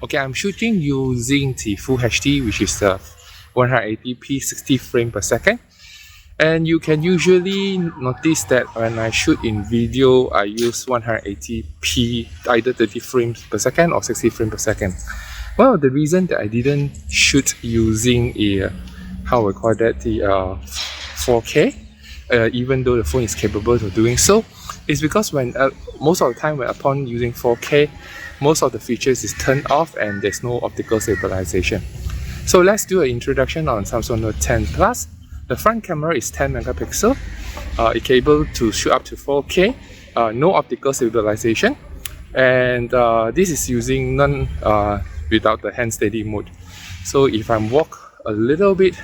Okay, I'm shooting using the Full HD, which is the 180p 60 frames per second. And you can usually notice that when I shoot in video, I use 180p, either 30 frames per second or 60 frames per second. Well, the reason that I didn't shoot using the 4K, even though the phone is capable of doing so, is because when most of the time when upon using 4K, most of the features is turned off and there's no optical stabilization. So let's do an introduction on Samsung Note 10 Plus. The front camera is 10 megapixel. It's able to shoot up to 4K, no optical stabilization, and this is using none without the hand steady mode. So if I walk a little bit,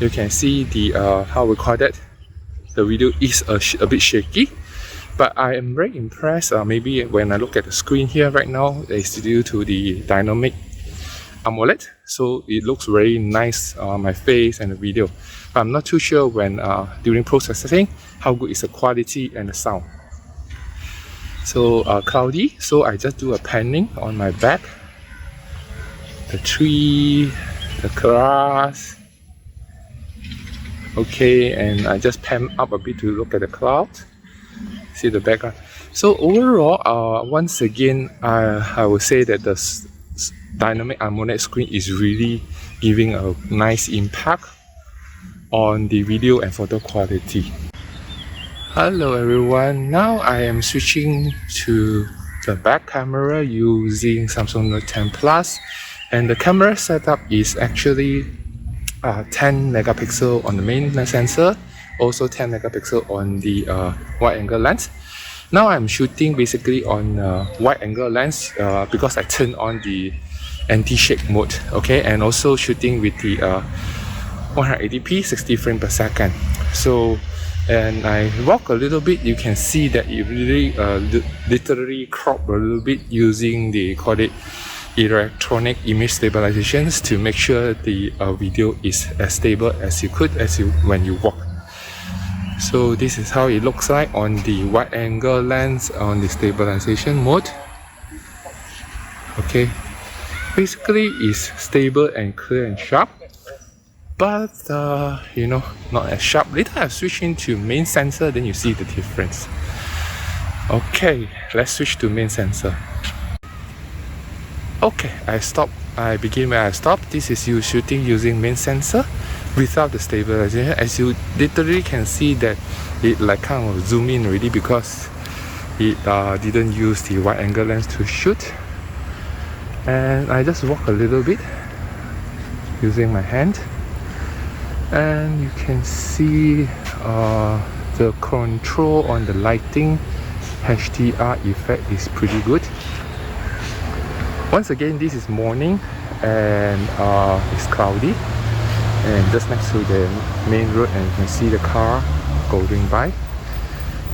you can see the the video is a bit shaky, but I am very impressed. Maybe when I look at the screen here right now, it's due to the dynamic AMOLED, so it looks very nice on my face and the video. But I'm not too sure when during processing how good is the quality and the sound. So cloudy, so I just do a panning on my back, the tree, the grass. Okay, and I just pan up a bit to look at the clouds, see the background. So overall, once again, I would say that the dynamic AMOLED screen is really giving a nice impact on the video and photo quality. Hello everyone, now I am switching to the back camera using Samsung Note 10 Plus, and the camera setup is actually 10 megapixel on the main sensor, also 10 megapixel on the wide angle lens. Now I'm shooting basically on wide angle lens because I turned on the anti-shake mode, okay, and also shooting with the 180p 60 frames per second. So, and I walk a little bit, you can see that it really literally crop a little bit using the electronic image stabilizations to make sure the video is as stable as you could when you walk. So this is how it looks like on the wide angle lens on the stabilization mode. Okay, basically it's stable and clear and sharp, but you know, not as sharp. Later I switch into main sensor, then you see the difference. Okay, let's switch to main sensor. Okay, I begin where I stopped. This is you shooting using main sensor without the stabilization. As you literally can see that it like kind of zoom in already because it didn't use the wide angle lens to shoot. And I just walk a little bit using my hand, and you can see the control on the lighting HDR effect is pretty good. Once again, this is morning and it's cloudy and just next to the main road, and you can see the car going by.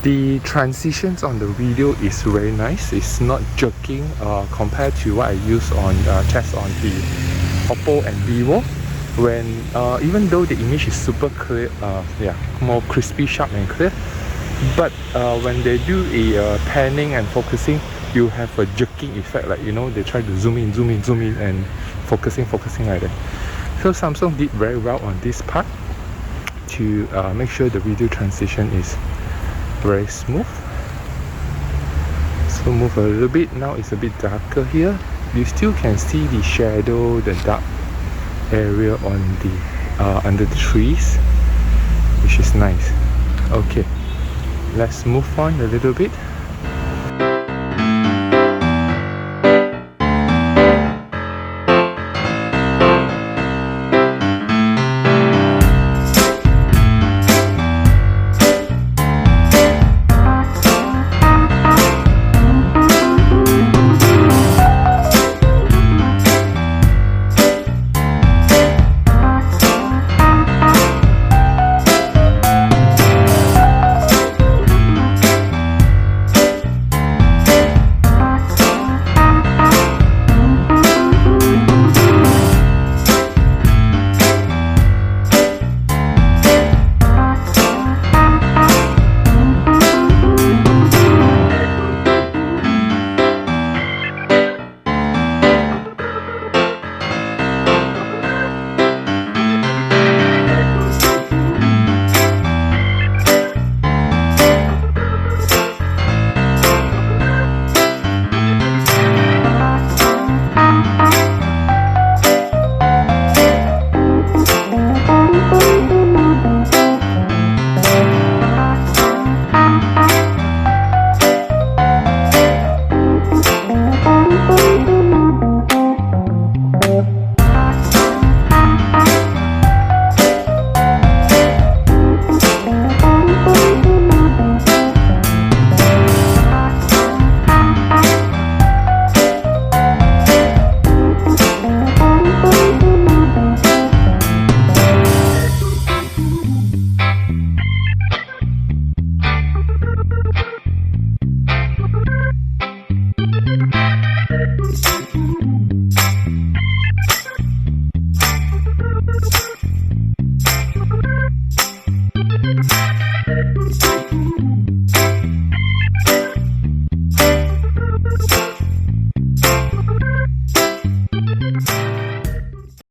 The transitions on the video is very nice. It's not jerking compared to what I use on test on the Oppo and Vivo. When even though the image is super clear, yeah, more crispy, sharp and clear, but when they do a panning and focusing, you have a jerking effect, like, you know, they try to zoom in and focusing like that. So Samsung did very well on this part to make sure the video transition is very smooth. So move a little bit. Now it's a bit darker here. You still can see the shadow, the dark area on the under the trees, which is nice. Okay, let's move on a little bit.